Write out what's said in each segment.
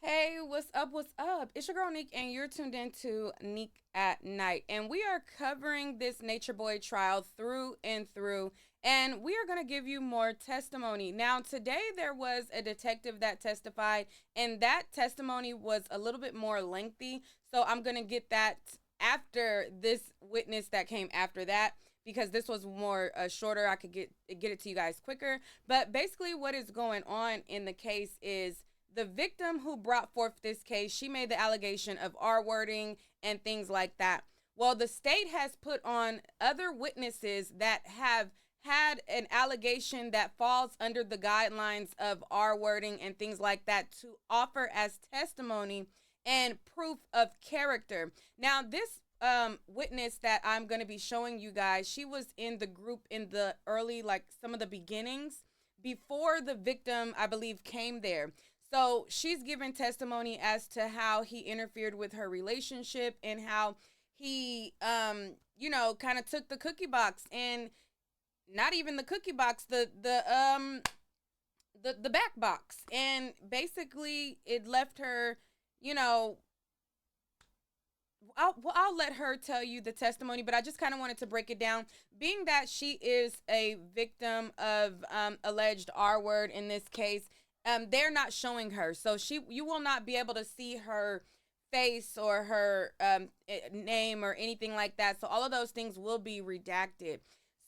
Hey, what's up? What's up? It's your girl Neek, and you're tuned into Neek at Night. And we are covering this Nature Boy trial through and through, and we are going to give you more testimony. Now, today there was a detective that testified, and that testimony was a little bit more lengthy. So I'm going to get that after this witness that came after that, because this was more shorter. I could get it to you guys quicker. But basically, what is going on in the case is the victim who brought forth this case, she made the allegation of R-wording and things like that. Well, the state has put on other witnesses that have had an allegation that falls under the guidelines of R-wording and things like that to offer as testimony and proof of character. Now, this witness that I'm going to be showing you guys, she was in the group in the early, like some of the beginnings before the victim, I believe, came there. So she's given testimony as to how he interfered with her relationship and how he, kind of took the cookie box, and not even the cookie box, the back box, and basically it left her, you know. I'll let her tell you the testimony, but I just kind of wanted to break it down. Being that she is a victim of alleged R word in this case, they're not showing her, so you will not be able to see her face or her name or anything like that. So all of those things will be redacted.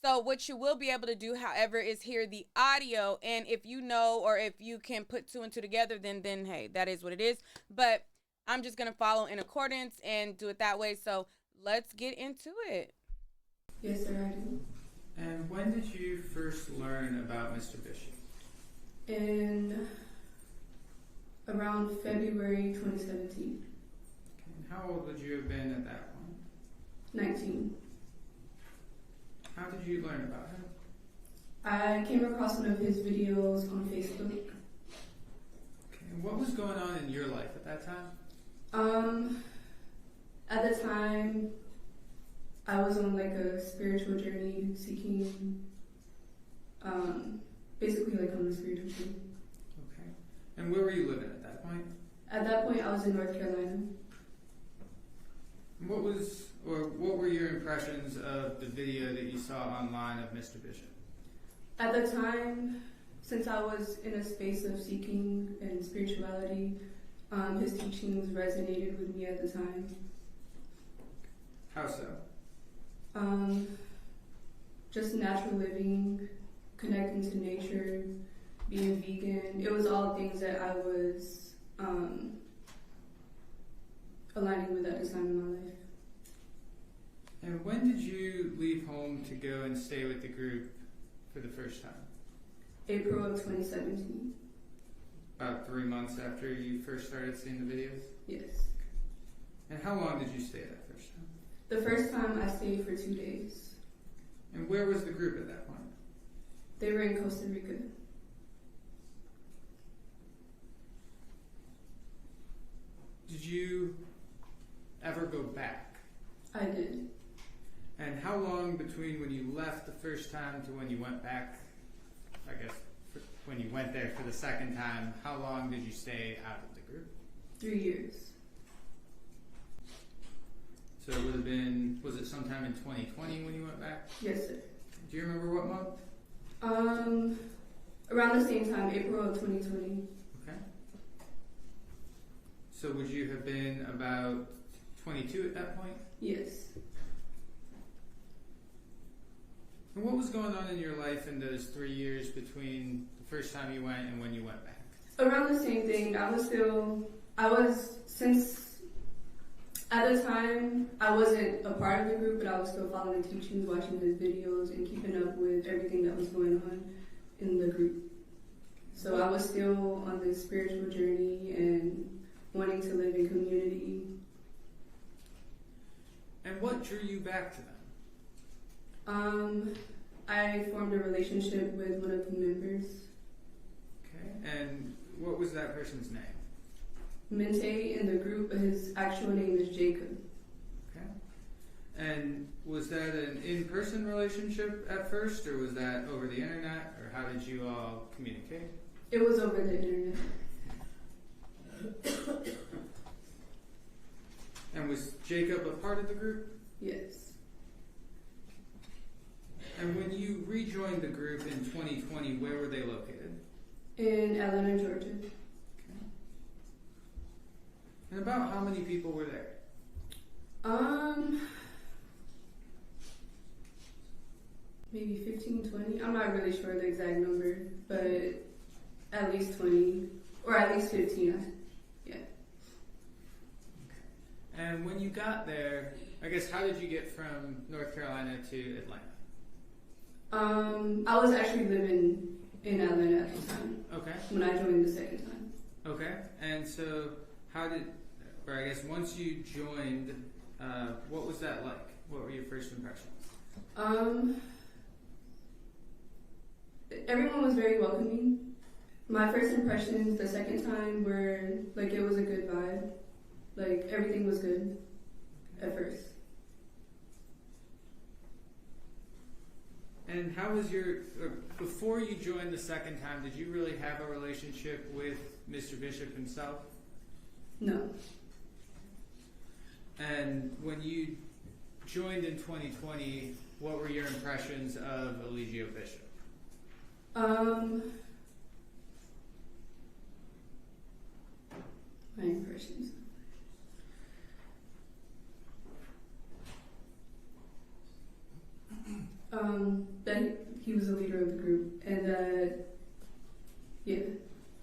So what you will be able to do, however, is hear the audio, and if you know or if you can put two and two together, then hey, that is what it is. But I'm just gonna follow in accordance and do it that way. So let's get into it. Yes, sir, I do. And when did you first learn about Mr. Bishop? In around February 2017. Okay. And how old would you have been at that point? 19. How did you learn about him? I came across one of his videos on Facebook. Okay. And what was going on in your life at that time? At the time, I was on like a spiritual journey, seeking, basically like on the spiritual journey. Okay. And where were you living at that point? At that point, I was in North Carolina. And what were your impressions of the video that you saw online of Mr. Bishop? At the time, since I was in a space of seeking and spirituality, his teachings resonated with me at the time. How so? Just natural living, connecting to nature, being vegan. It was all things that I was aligning with at the time in my life. And when did you leave home to go and stay with the group for the first time? April of 2017. About 3 months after you first started seeing the videos? Yes. And how long did you stay that first time? The first time I stayed for 2 days. And where was the group at that point? They were in Costa Rica. Did you ever go back? I did. And how long between when you left the first time to when you went back, I guess, when you went there for the second time, how long did you stay out of the group? 3 years. So it would have been, was it sometime in 2020 when you went back? Yes, sir. Do you remember what month? Around the same time, April of 2020. Okay. So would you have been about 22 at that point? Yes. And what was going on in your life in those 3 years between the first time you went and when you went back? Around the same thing. Since at the time, I wasn't a part of the group, but I was still following the teachings, watching his videos, and keeping up with everything that was going on in the group. So I was still on this spiritual journey and wanting to live in community. And what drew you back to them? I formed a relationship with one of the members. Okay. And what was that person's name? Mente in the group, his actual name is Jacob. Okay. And was that an in-person relationship at first, or was that over the internet, or how did you all communicate? It was over the internet. Jacob a part of the group? Yes. And when you rejoined the group in 2020, where were they located? In Atlanta, Georgia. Okay. And about how many people were there? Maybe 15, 20. I'm not really sure the exact number, but at least 20 or at least 15. Yeah. And when you got there, I guess, how did you get from North Carolina to Atlanta? I was actually living in Atlanta at the time. Okay. When I joined the second time. Okay. And so or I guess once you joined, what was that like? What were your first impressions? Everyone was very welcoming. My first impressions the second time were like it was a good vibe. Like everything was good at first. And how was before you joined the second time, did you really have a relationship with Mr. Bishop himself? No. And when you joined in 2020, what were your impressions of Eligio Bishop? My impressions. That he was the leader of the group, and that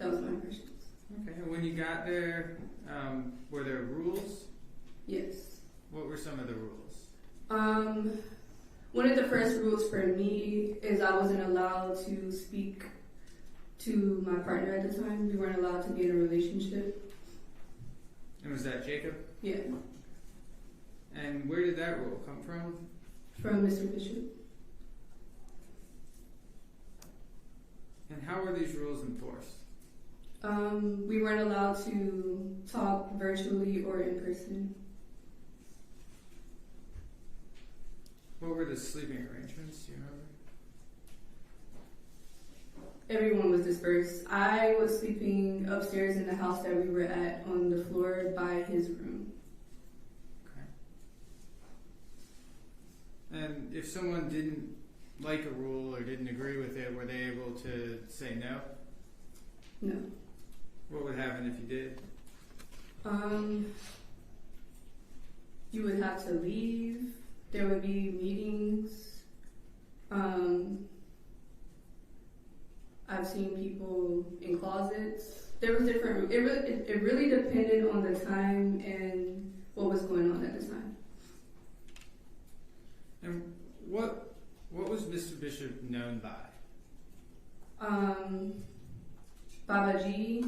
was my impressions. Okay. And when you got there, were there rules? Yes. What were some of the rules? One of the first rules for me is I wasn't allowed to speak to my partner at the time. We weren't allowed to be in a relationship. And was that Jacob? Yeah. And where did that rule come from? From Mr. Bishop. And how were these rules enforced? We weren't allowed to talk virtually or in person. What were the sleeping arrangements? Do you remember? Everyone was dispersed. I was sleeping upstairs in the house that we were at on the floor by his room. Okay. And if someone didn't like a rule or didn't agree with it, were they able to say no? No. What would happen if you did? You would have to leave. There would be meetings. I've seen people in closets. There was different. It really depended on the time and what was going on at the time. And what was Mr. Bishop known by? Baba G.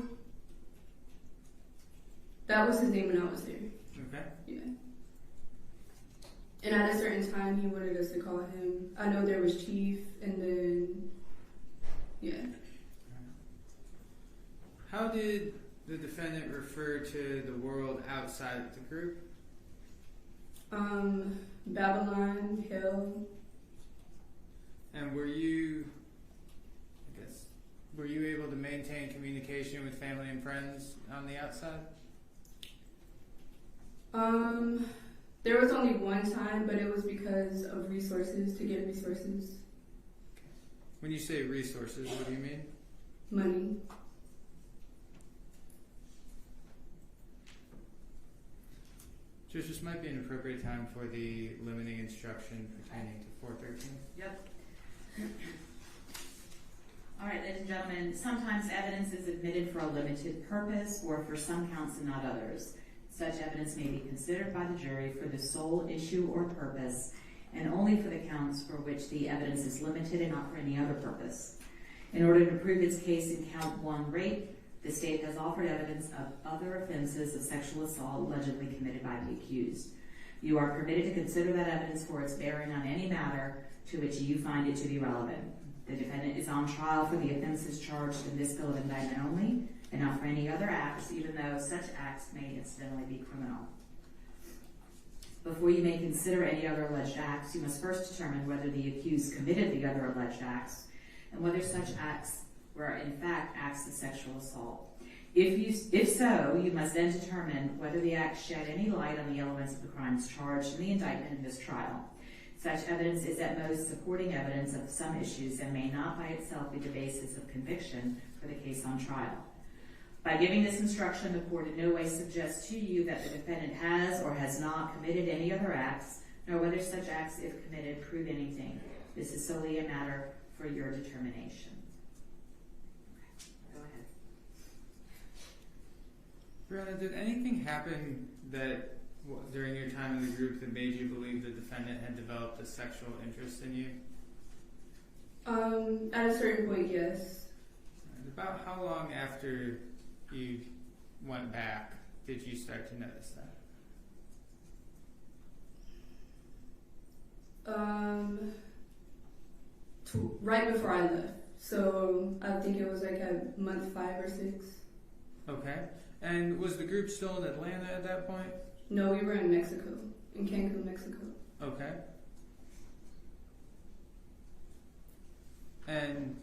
That was his name when I was there. Okay. Yeah. And at a certain time, he wanted us to call him. I know there was Chief, and then, yeah. How did the defendant refer to the world outside of the group? Babylon, Hell. And were you able to maintain communication with family and friends on the outside? There was only one time, but it was because of resources, to get resources. When you say resources, what do you mean? Money. Judge, this might be an appropriate time for the limiting instruction pertaining to 413. Yep. All right, ladies and gentlemen, sometimes evidence is admitted for a limited purpose or for some counts and not others. Such evidence may be considered by the jury for the sole issue or purpose and only for the counts for which the evidence is limited and not for any other purpose. In order to prove its case in count 1 rape, the state has offered evidence of other offenses of sexual assault allegedly committed by the accused. You are permitted to consider that evidence for its bearing on any matter to which you find it to be relevant. The defendant is on trial for the offenses charged in this bill of indictment only, and not for any other acts, even though such acts may incidentally be criminal. Before you may consider any other alleged acts, you must first determine whether the accused committed the other alleged acts and whether such acts were in fact acts of sexual assault. If so, you must then determine whether the act shed any light on the elements of the crimes charged in the indictment in this trial. Such evidence is at most supporting evidence of some issues and may not by itself be the basis of conviction for the case on trial. By giving this instruction, the court in no way suggests to you that the defendant has or has not committed any other acts, nor whether such acts, if committed, prove anything. This is solely a matter for your determination. Go ahead. Brianna, did anything happen that during your time in the group that made you believe the defendant had developed a sexual interest in you? At a certain point, yes. And about how long after you went back did you start to notice that? Right before I left. So I think it was like at month 5 or 6. Okay. And was the group still in Atlanta at that point? No, we were in Mexico, in Cancun, Mexico. Okay. And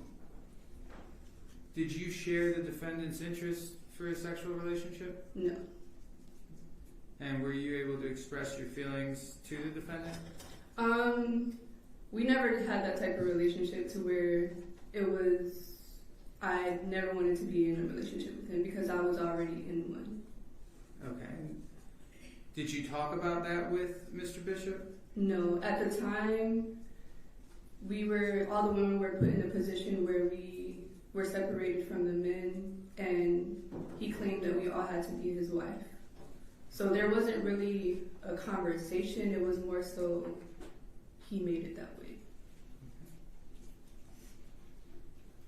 did you share the defendant's interest for a sexual relationship? No. And were you able to express your feelings to the defendant? We never had that type of relationship to where it was, I never wanted to be in a relationship with him because I was already in one. Okay. Did you talk about that with Mr. Bishop? No, at the time, all the women were put in a position where we were separated from the men, and he claimed that we all had to be his wife. So there wasn't really a conversation, it was more so he made it that way.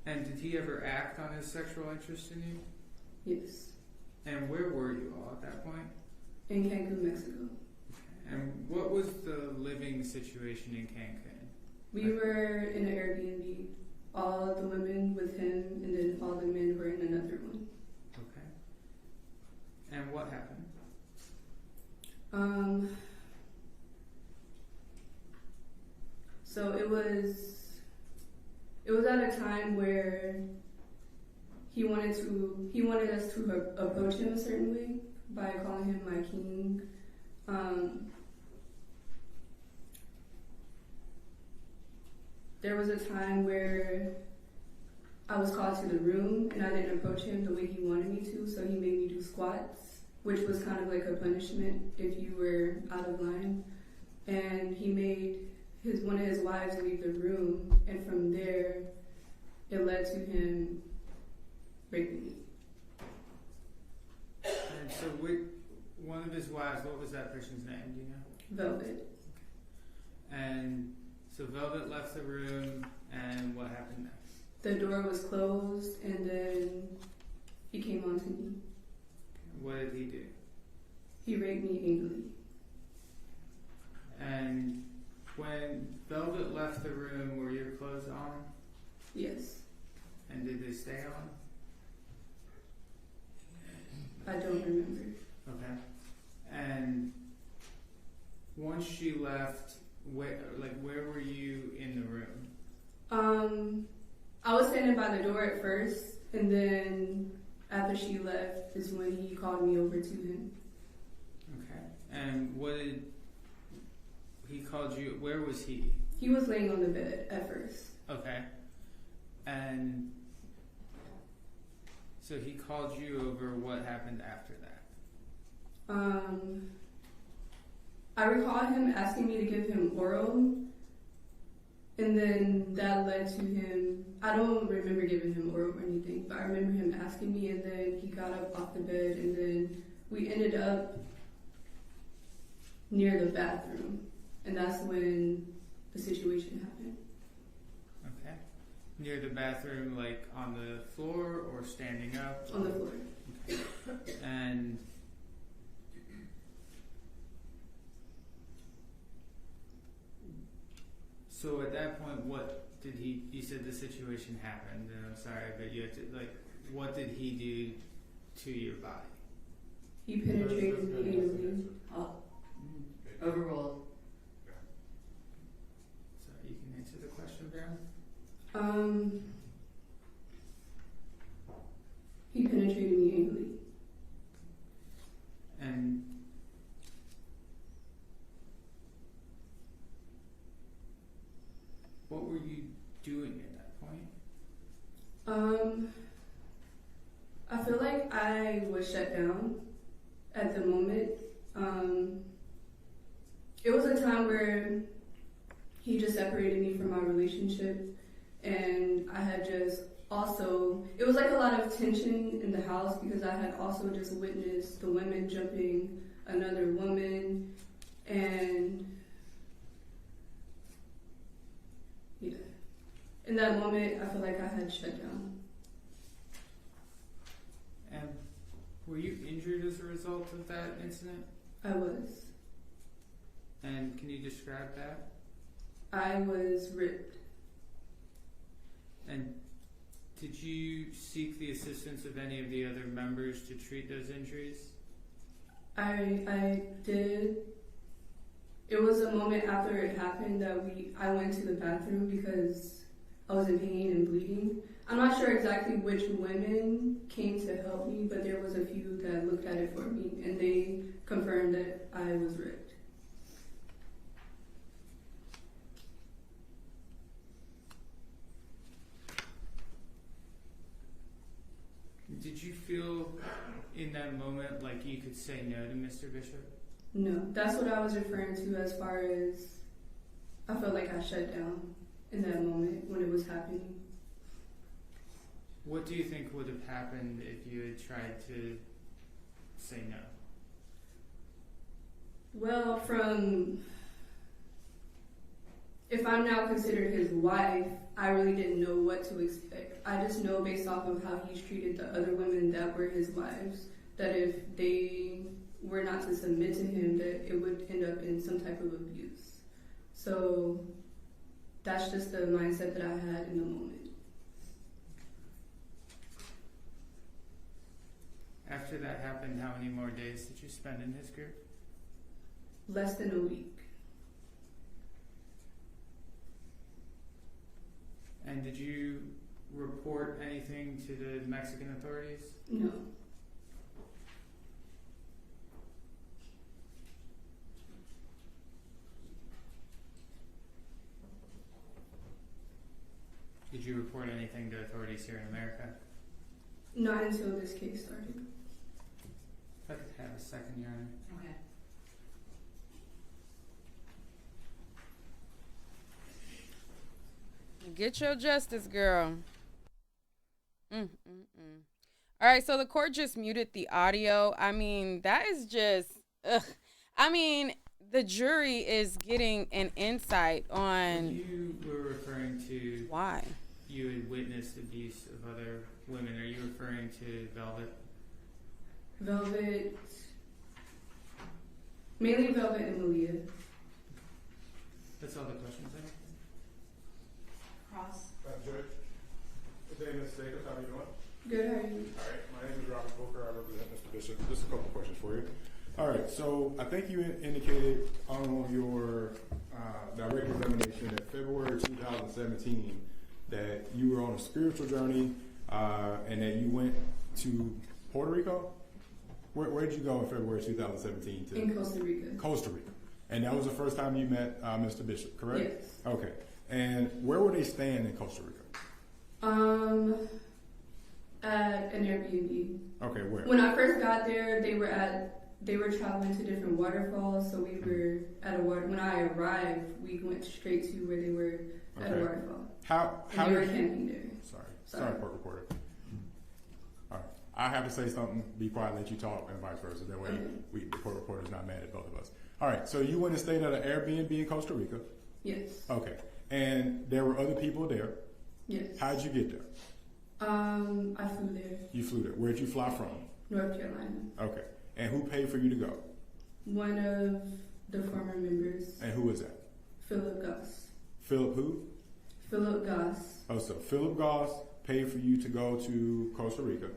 And did he ever act on his sexual interest in you? Yes. And where were you all at that point? In Cancun, Mexico. And what was the living situation in Cancun? We were in an Airbnb, all the women with him, and then all the men were in another one. Okay. And what happened? So it was at a time where he wanted us to approach him a certain way by calling him my king. There was a time where I was called to the room and I didn't approach him the way he wanted me to, so he made me do squats, which was kind of like a punishment if you were out of line. And he made one of his wives leave the room, and from there, it led to him raping me. And so one of his wives, what was that person's name, do you know? Velvet. And so Velvet left the room, and what happened next? The door was closed, and then he came on to me. What did he do? He raped me angrily. And when Velvet left the room, were your clothes on? Yes. And did they stay on? I don't remember. Okay. And once she left, where were you in the room? I was standing by the door at first, and then after she left is when he called me over to him. Okay. And what did he called you? Where was he? He was laying on the bed at first. Okay. And so he called you over. What happened after that? I recall him asking me to give him oral, and then that led to him, I don't remember giving him oral or anything, but I remember him asking me, and then he got up off the bed, and then we ended up near the bathroom, and that's when the situation happened. Okay. Near the bathroom, like on the floor or standing up? On the floor. Okay. And so at that point, what did you said the situation happened, and I'm sorry, but you had to, what did he do to your body? He penetrated me anally. Overruled. Sorry, you can answer the question, Brown? He penetrated me anally. was shut down at the moment. It was a time where he just separated me from my relationship, and I had just also, it was like a lot of tension in the house because I had also just witnessed the women jumping another woman, and yeah, in that moment I feel like I had shut down. And were you injured as a result of that incident? I was. And can you describe that? I was ripped. And did you seek the assistance of any of the other members to treat those injuries? I did. It was a moment after it happened that I went to the bathroom because I was in pain and bleeding. I'm not sure exactly which women came to help me, but there was a few that looked at it for me, and they confirmed that I was ripped. Did you feel in that moment like you could say no to Mr. Bishop? No, that's what I was referring to as far as I felt like I shut down in that moment when it was happening. What do you think would have happened if you had tried to say no? Well, if I'm now considered his wife, I really didn't know what to expect. I just know based off of how he's treated the other women that were his wives, that if they were not to submit to him, that it would end up in some type of abuse. So that's just the mindset that I had in the moment. After that happened, how many more days did you spend in his group? Less than a week. And did you report anything to the Mexican authorities? No. Did you report anything to authorities here in America? Not until this case started. If I could have a second, Your Honor. Okay. Get your justice, girl. All right, so the court just muted the audio. I mean, that is just, ugh. I mean, the jury is getting an insight on You were referring to why. you had witnessed abuse of other women. Are you referring to Velvet? Velvet, mainly Velvet and Malia. That's all the questions I have. Cross. Judge, good day, Ms. Jacobs. How are you doing? Good, how are you? All right, my name is Robert Booker. I represent Mr. Bishop. Just a couple questions for you. All right, so I think you indicated on your direct examination in February 2017 that you were on a spiritual journey and that you went to Puerto Rico. Where did you go in February 2017 to? In Costa Rica. Costa Rica. And that was the first time you met Mr. Bishop, correct? Yes. Okay. And where were they staying in Costa Rica? At an Airbnb. Okay, where? When I first got there, they were traveling to different waterfalls, so we were at a when I arrived, we went straight to where they were at a waterfall. How they were did camping there. Sorry, court reporter. All right, I have to say something. Be quiet, let you talk, and vice versa. That way, the court reporter's not mad at both of us. All right, so you went and stayed at an Airbnb in Costa Rica. Yes. Okay, and there were other people there. Yes. How did you get there? I flew there. You flew there. Where did you fly from? North Carolina. Okay, and who paid for you to go? One of the former members. And who was that? Philip Goss. Philip who? Philip Goss. Oh, so Philip Goss paid for you to go to Costa Rica.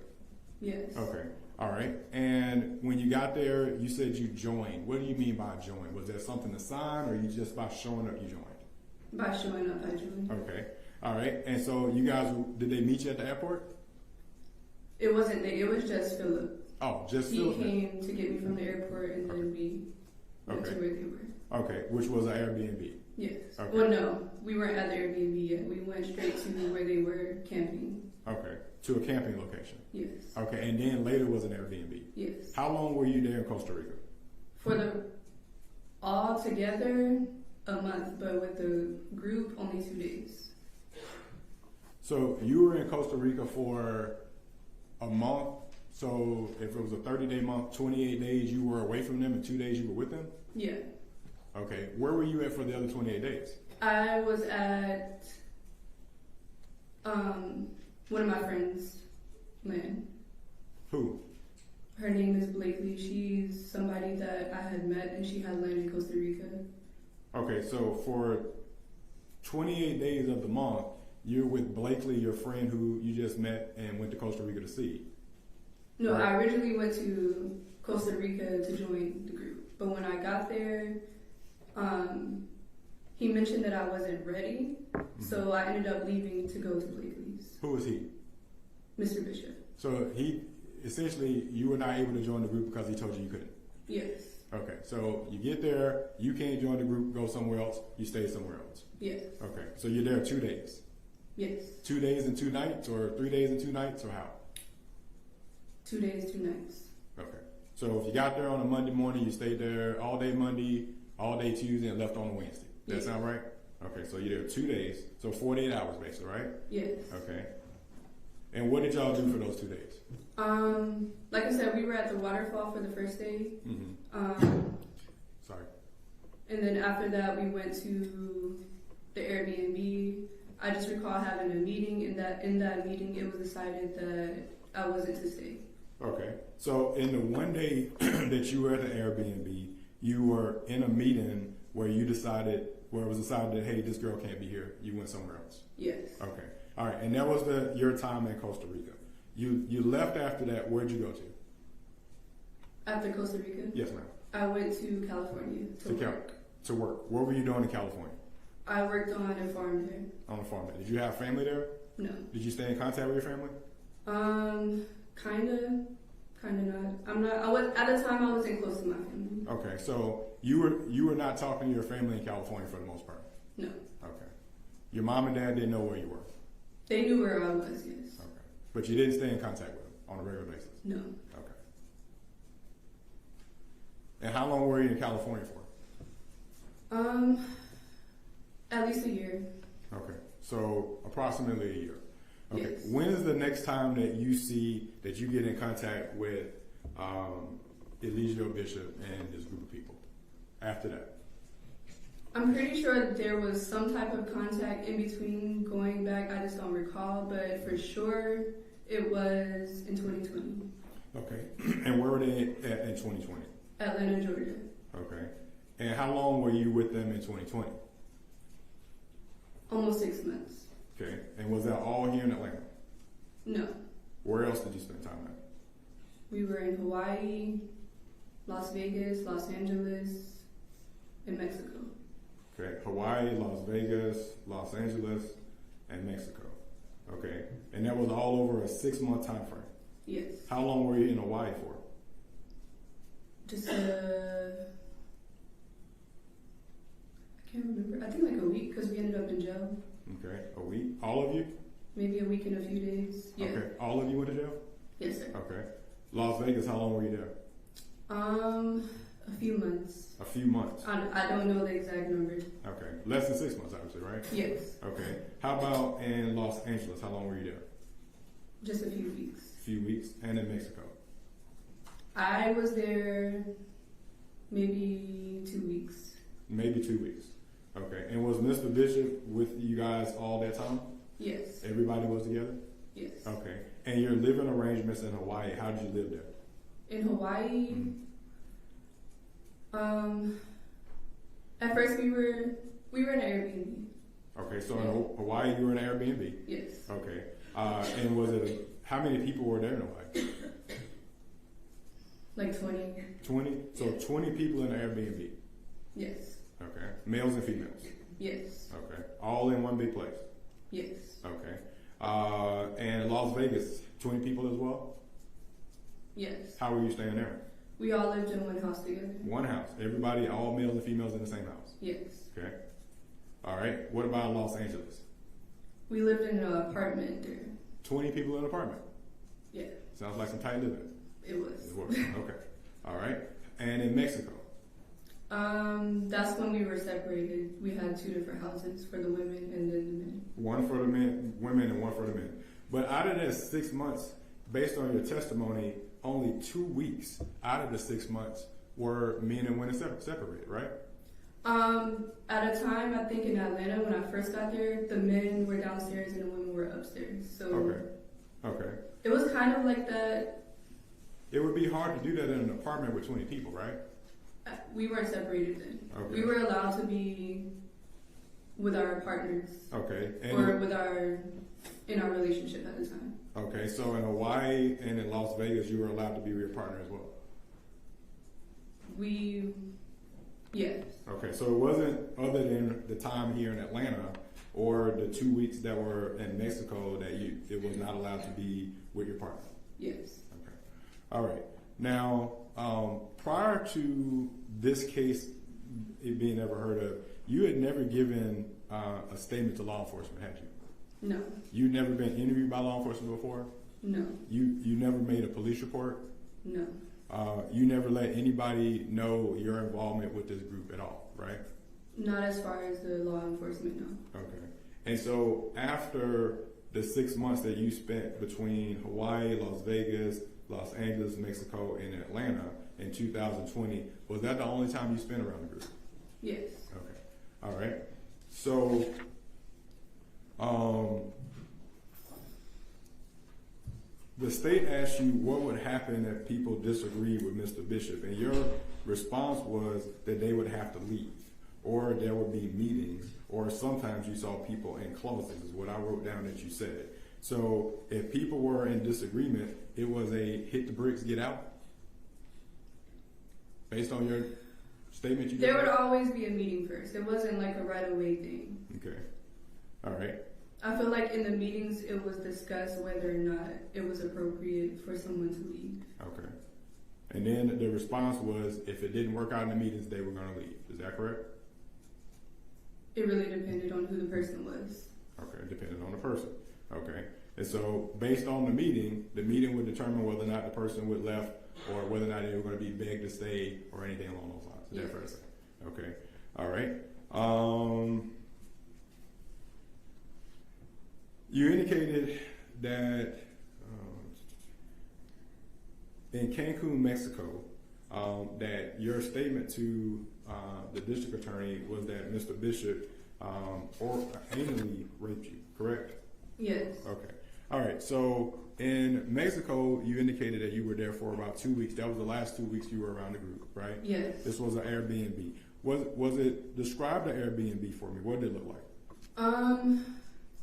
Yes. Okay. All right. And when you got there, you said you joined. What do you mean by join? Was there something to sign, or you just by showing up you joined? By showing up, I joined. Okay. All right. And so you guys, did they meet you at the airport? It wasn't me. It was just Philip. Oh, just he Philip. He came to get me from the airport, and then we went to where they were. Okay. Which was an Airbnb. Yes. Okay. Well, no, we weren't at the Airbnb yet. We went straight to where they were camping. Okay, to a camping location. Yes. Okay, and then later was an Airbnb. Yes. How long were you there in Costa Rica? For the all together, a month, but with the group, only 2 days. So you were in Costa Rica for a month. So if it was a 30-day month, 28 days you were away from them and 2 days you were with them? Yeah. Okay, where were you at for the other 28 days? I was at one of my friends' land. Who? Her name is Blakely. She's somebody that I had met, and she had land in Costa Rica. Okay, so for 28 days of the month, you're with Blakely, your friend who you just met and went to Costa Rica to see. No, Right. I originally went to Costa Rica to join the group, but when I got there, he mentioned that I wasn't ready, so I ended up leaving to go to Blakely's. Who was he? Mr. Bishop. So he, essentially, you were not able to join the group because he told you you couldn't. Yes. Okay, so you get there, you can't join the group, go somewhere else, you stay somewhere else. Yes. Okay, so you're there 2 days. Yes. 2 days and 2 nights, or 3 days and 2 nights, or how? 2 days, 2 nights. Okay, so if you got there on a Monday morning, you stayed there all day Monday, all day Tuesday, and left on a Wednesday. That Yes. sound right? Okay, so you're there 2 days, so 48 hours basically, right? Yes. Okay. And what did y'all do for those 2 days? Like I said, we were at the waterfall for the first day. Mm-hmm. Sorry. And then after that, we went to the Airbnb. I just recall having a meeting. In that meeting, it was decided that I wasn't to stay. Okay. So in the 1 day that you were at the Airbnb, you were in a meeting where it was decided that, hey, this girl can't be here. You went somewhere else. Yes. Okay. All right. And that was your time in Costa Rica. You left after that. Where'd you go to? After Costa Rica, Yes, ma'am. I went to California to work. To work. What were you doing in California? I worked on a farm there. On a farm. Did you have family there? No. Did you stay in contact with your family? Kinda not. I'm not. At the time I wasn't close to my family. Okay. So you were not talking to your family in California for the most part. No. Okay. Your mom and dad didn't know where you were. They knew where I was. Yes. Okay. But you didn't stay in contact with them on a regular basis. No. Okay. And how long were you in California for? At least a year. Okay. So approximately a year. Okay. Yes. When is the next time that you get in contact with Eligio Bishop and this group of people? After that? I'm pretty sure that there was some type of contact in between going back. I just don't recall, but for sure it was in 2020. Okay. And where were they at in 2020? Atlanta, Georgia. Okay. And how long were you with them in 2020? Almost 6 months. Okay. And was that all here in Atlanta? No. Where else did you spend time at? We were in Hawaii, Las Vegas, Los Angeles, and Mexico. Okay. Hawaii, Las Vegas, Los Angeles, and Mexico. Okay. And that was all over a 6-month time frame. Yes. How long were you in Hawaii for? Just I can't remember. I think like a week because we ended up in jail. Okay. A week? All of you? Maybe a week and a few days. Yeah. Okay. All of you went to jail? Yes, sir. Okay. Las Vegas, how long were you there? A few months. A few months. I don't know the exact numbers. Okay. Less than 6 months, obviously, right? Yes. Okay. How about in Los Angeles? How long were you there? Just a few weeks. A few weeks. And in Mexico? I was there maybe 2 weeks. Maybe 2 weeks. Okay. And was Mr. Bishop with you guys all that time? Yes. Everybody was together? Yes. Okay. And your living arrangements in Hawaii, how did you live there? In Hawaii, Mm-hmm. At first we were in an Airbnb. Okay, so in Hawaii you were in an Airbnb? Yes. Okay. And was it, how many people were there in Hawaii? Like 20. 20? So 20 people in an Airbnb? Yes. Okay. Males and females? Yes. Okay. All in one big place? Yes. Okay. And Las Vegas, 20 people as well? Yes. How were you staying there? We all lived in one house together. One house. Everybody, all males and females in the same house? Yes. Okay. All right. What about Los Angeles? We lived in an apartment there. 20 people in an apartment. Yeah, Sounds like some tight living. it was. It was. Okay. All right. And in Mexico? That's when we were separated. We had 2 different houses for the women and then the men. One for the women and one for the men. But out of that 6 months, based on your testimony, only 2 weeks out of the 6 months were men and women separated, right? At a time, I think in Atlanta, when I first got there, the men were downstairs and the women were upstairs. So Okay. it was kind of like that. It would be hard to do that in an apartment with 20 people, right? We weren't separated then. Okay. We were allowed to be with our partners Okay. or in our relationship at the time. Okay, so in Hawaii and in Las Vegas, you were allowed to be with your partner as well? Yes. Okay, so it wasn't other than the time here in Atlanta or the 2 weeks that were in Mexico that it was not allowed to be with your partner? Yes. Okay. All right. Now, prior to this case it being ever heard of, you had never given a statement to law enforcement, had you? No. You'd never been interviewed by law enforcement before? No. You never made a police report? No. You never let anybody know your involvement with this group at all, right? Not as far as the law enforcement, no. Okay. And so after the 6 months that you spent between Hawaii, Las Vegas, Los Angeles, Mexico, and Atlanta in 2020, was that the only time you spent around the group? Yes. Okay. All right. So, the state asked you what would happen if people disagreed with Mr. Bishop, and your response was that they would have to leave, or there would be meetings, or sometimes you saw people in closets, is what I wrote down that you said. So if people were in disagreement, it was a hit the bricks, get out? Based on your statement you There gave? would always be a meeting first. It wasn't like a right away thing. Okay. All right. I feel like in the meetings it was discussed whether or not it was appropriate for someone to leave. Okay. And then the response was if it didn't work out in the meetings, they were going to leave. Is that correct? It really depended on who the person was. Okay, depending on the person. Okay. And so based on the meeting would determine whether or not the person would left or whether or not they were going to be begged to stay or anything along those lines. Is that fair to say? Okay. All right. You indicated that in Cancun, Mexico, that your statement to the district attorney was that Mr. Bishop or anally raped you, correct? Yes. Okay. All right. So in Mexico, you indicated that you were there for about 2 weeks. That was the last 2 weeks you were around the group, right? Yes. This was an Airbnb. Was it describe the Airbnb for me? What did it look like?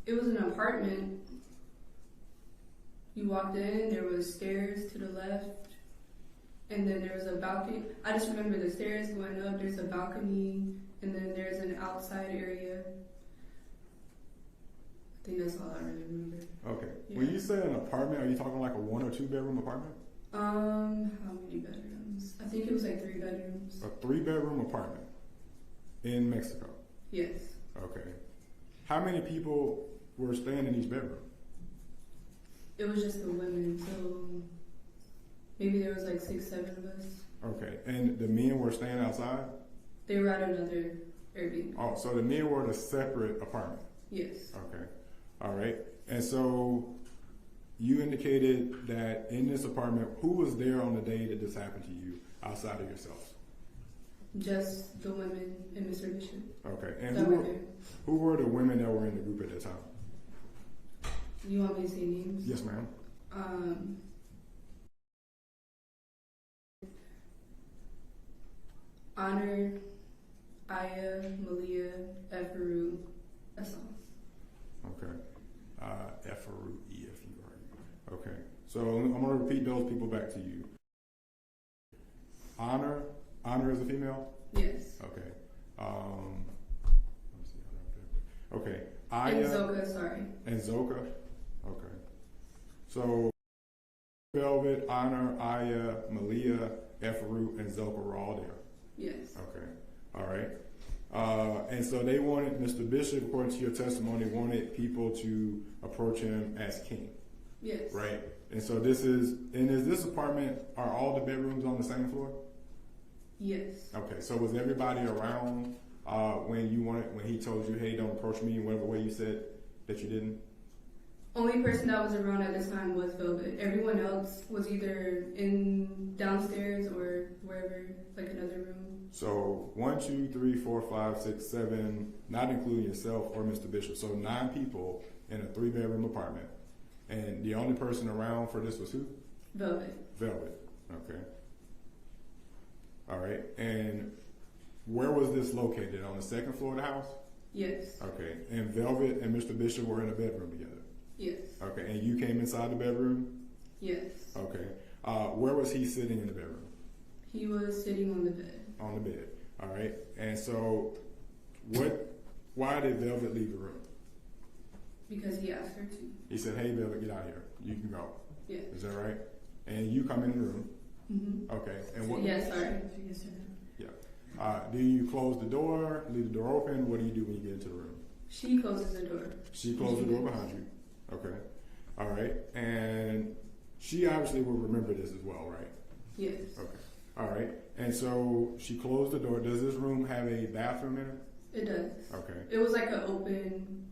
It was an apartment. You walked in, there was stairs to the left, and then there was a balcony. I just remember the stairs going up, there's a balcony, and then there's an outside area. I think that's all I really remember. Okay. Yeah. When you say an apartment, are you talking like a 1 or 2 bedroom apartment? How many bedrooms? I think it was like 3 bedrooms. A 3 bedroom apartment in Mexico. Yes. Okay. How many people were staying in each bedroom? It was just the women, so maybe there was like 6, 7 of us. Okay. And the men were staying outside? They were at another Airbnb. Oh, so the men were in a separate apartment? Yes. Okay. All right. And so you indicated that in this apartment, who was there on the day that this happened to you outside of yourself? Just the women and Mr. Bishop. Okay. And That were there. who were the women that were in the group at that time? You want me to say names? Yes, ma'am. Honor, Aya, Malia, Eferu, that's all. Okay. Eferu, E-F-U-R-U. Okay. So I'm going to repeat those people back to you. Honor is a female? Yes. Okay. Let me see. Okay. Aya. And Zoka, sorry. And Zoka? Okay. So Velvet, Honor, Aya, Malia, Eferu, and Zoka were all there. Yes. Okay. All right. And so they wanted, Mr. Bishop, according to your testimony, wanted people to approach him as king. Yes. right? And so is this apartment, are all the bedrooms on the same floor? Yes. Okay, so was everybody around when he told you, hey, don't approach me in whatever way you said that you didn't? Only person that was around at this time was Velvet. Everyone else was either in downstairs or wherever, like another room. So 1, 2, 3, 4, 5, 6, 7, not including yourself or Mr. Bishop. So 9 people in a 3-bedroom apartment. And the only person around for this was who? Velvet. Velvet. Okay. All right. And where was this located? On the second floor of the house? Yes. Okay. And Velvet and Mr. Bishop were in a bedroom together? Yes. Okay. And you came inside the bedroom? Yes. Okay. Where was he sitting in the bedroom? He was sitting on the bed. On the bed. All right. And so why did Velvet leave the room? Because he asked her to. He said, hey, Velvet, get out of here. You can go. Yes. Is that right? And you come in the room. Mm-hmm. Okay. And what? Yes, sorry. Yeah. Do you close the door, leave the door open? What do you do when you get into the room? She closes the door. She closed the door behind you. Okay. All right. And she obviously will remember this as well, right? Yes. Okay. All right. And so she closed the door. Does this room have a bathroom in it? It does. Okay. It was like an open,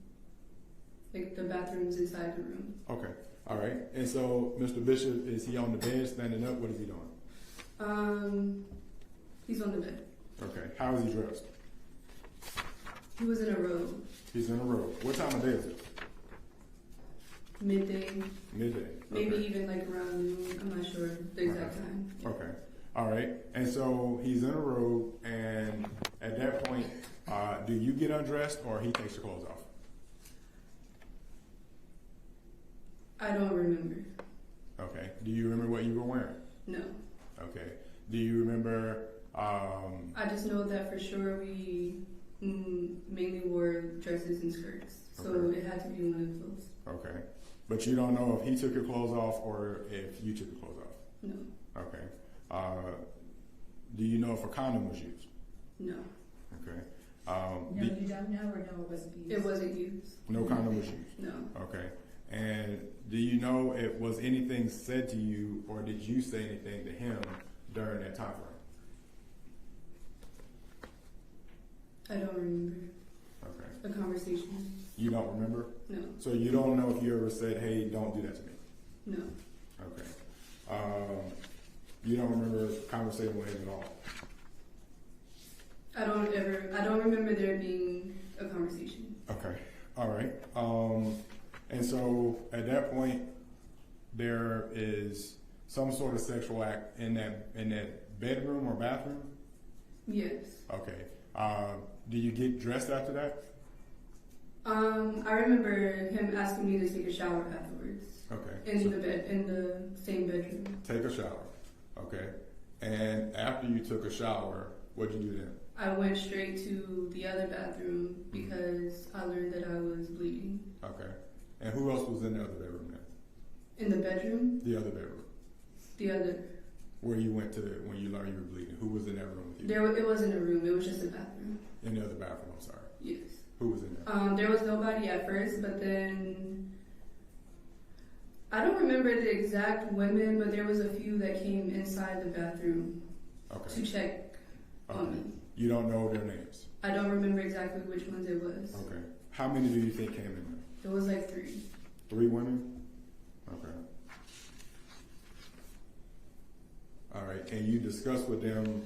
like the bathroom's inside the room. Okay. All right. And so Mr. Bishop, is he on the bed standing up? What is he doing? He's on the bed. Okay. How is he dressed? He was in a robe. He's in a robe. What time of day is it? Midday. Midday. Maybe Okay. even like around noon. I'm not sure the exact time. Okay. All right. And so he's in a robe, and at that point, do you get undressed or he takes your clothes off? I don't remember. Okay. Do you remember what you were wearing? No. Okay. Do you remember? I just know that for sure we mainly wore dresses and skirts. So Okay. it had to be one of those. Okay. But you don't know if he took your clothes off or if you took your clothes off? No. Okay. Do you know if a condom was used? No. Okay. No, you don't know, or no, it wasn't used? It wasn't used. No condom was used? No. Okay. And do you know if was anything said to you or did you say anything to him during that time frame? I don't remember Okay. a conversation. You don't remember? No. So you don't know if you ever said, hey, don't do that to me? No. Okay. You don't remember conversating with him at all? I don't remember there being a conversation. Okay. All right. And so at that point, there is some sort of sexual act in that bedroom or bathroom? Yes. Okay. Do you get dressed after that? I remember him asking me to take a shower afterwards. Okay. In the same bedroom. Take a shower. Okay. And after you took a shower, what'd you do then? I went straight to the other bathroom because I learned that I was bleeding. Okay. And who else was in the other bedroom then? In the bedroom? The other bedroom. The other. Where you went to when you learned you were bleeding. Who was in that room with you? It wasn't a room, it was just a bathroom. In the other bathroom, I'm sorry. Yes. Who was in there? There was nobody at first, but then I don't remember the exact women, but there was a few that came inside the bathroom Okay. to check on me. You don't know their names? I don't remember exactly which ones it was. Okay. How many do you think came in there? It was like 3. 3 women? Okay. All right. And you discussed with them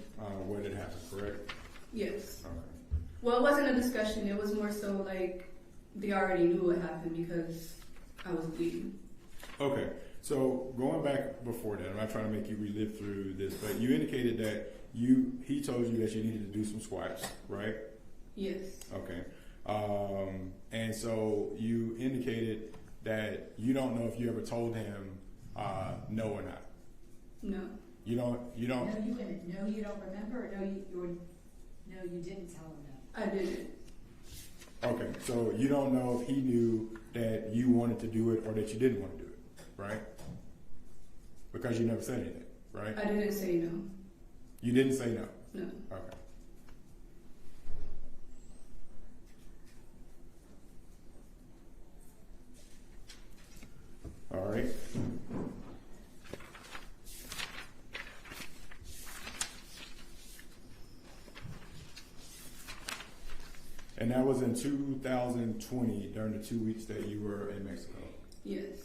what had happened, correct? Yes. Okay. Well, it wasn't a discussion. It was more so like they already knew what happened because I was bleeding. Okay. So going back before that, I'm not trying to make you relive through this, but you indicated that he told you that you needed to do some squats, right? Yes. Okay. And so you indicated that you don't know if you ever told him no or not. No. You don't. No, you wouldn't. No, you don't remember, or no, you didn't tell him that. I didn't. Okay. So you don't know if he knew that you wanted to do it or that you didn't want to do it, right? Because you never said anything, right? I didn't say no. You didn't say no. No. Okay. All right. And that was in 2020 during the 2 weeks that you were in Mexico. Yes.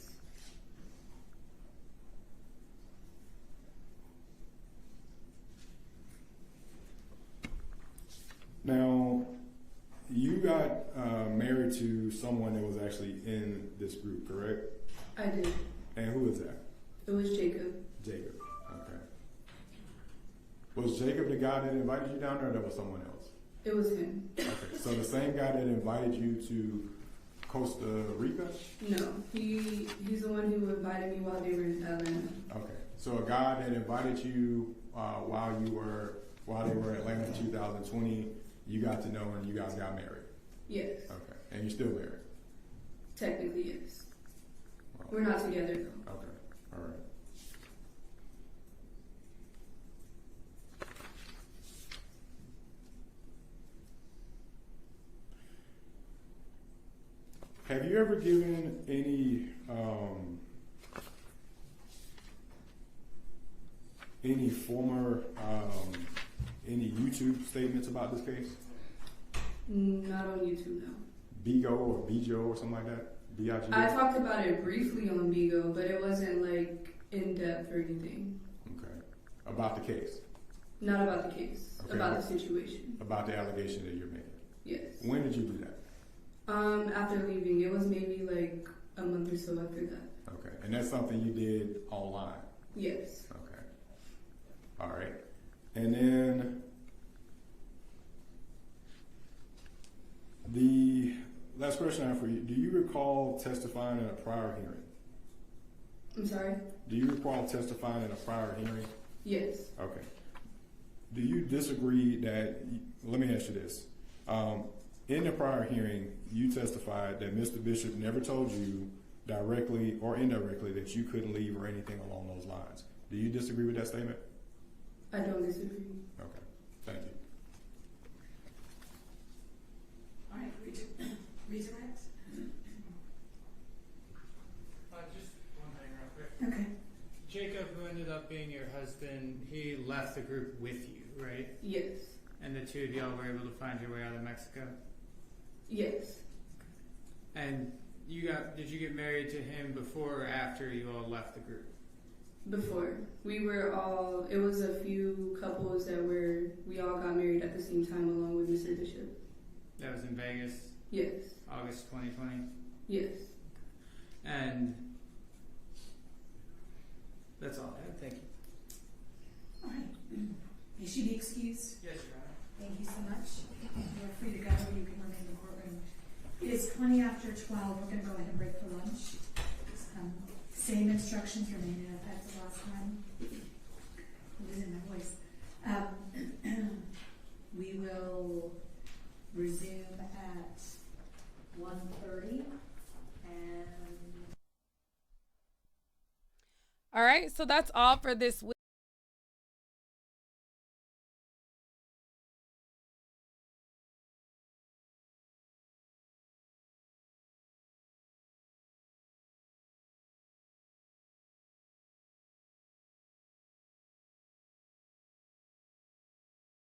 Now, you got married to someone that was actually in this group, correct? I did. And who is that? It was Jacob. Jacob. Okay. Was Jacob the guy that invited you down there, or that was someone else? It was him. Okay. So the same guy that invited you to Costa Rica? No, he's the one who invited me while they were in Atlanta. Okay. So a guy that invited you while they were in Atlanta in 2020, you got to know and you guys got married. Yes. Okay. And you're still married. Technically, yes. Wow. We're not together though. Okay. All right. Have you ever given any YouTube statements about this case? Not on YouTube, no. Bigo or Bijo or something like that? B-I-G-O? I talked about it briefly on Bigo, but it wasn't like in depth or anything. Okay. About the case? Not about the case. Okay. About the situation. About the allegation that you're making? Yes. When did you do that? After leaving, it was maybe like a month or so after that. Okay. And that's something you did online? Yes. Okay. All right. And then the last question I have for you, do you recall testifying in a prior hearing? I'm sorry? Do you recall testifying in a prior hearing? Yes. Okay. Do you disagree that, let me ask you this. In the prior hearing, you testified that Mr. Bishop never told you directly or indirectly that you couldn't leave or anything along those lines. Do you disagree with that statement? I don't disagree. Okay. Thank you. All right, redirect. Just one thing real quick. Okay. Jacob, who ended up being your husband, he left the group with you, right? Yes. And the two of y'all were able to find your way out of Mexico? Yes. And did you get married to him before or after you all left the group? Before. It was a few couples we all got married at the same time along with Mr. Bishop. That was in Vegas, Yes. August 2020? Yes. And that's all I have. Thank you. All right. May she be excused? Yes, Your Honor. Thank you so much. You're free to go. You can remain in the courtroom. It is 20 after 12. We're going to go ahead and break for lunch. Same instructions remain in effect as last time. I'm losing my voice. We will resume at 1:30 and All right, so that's all for this week.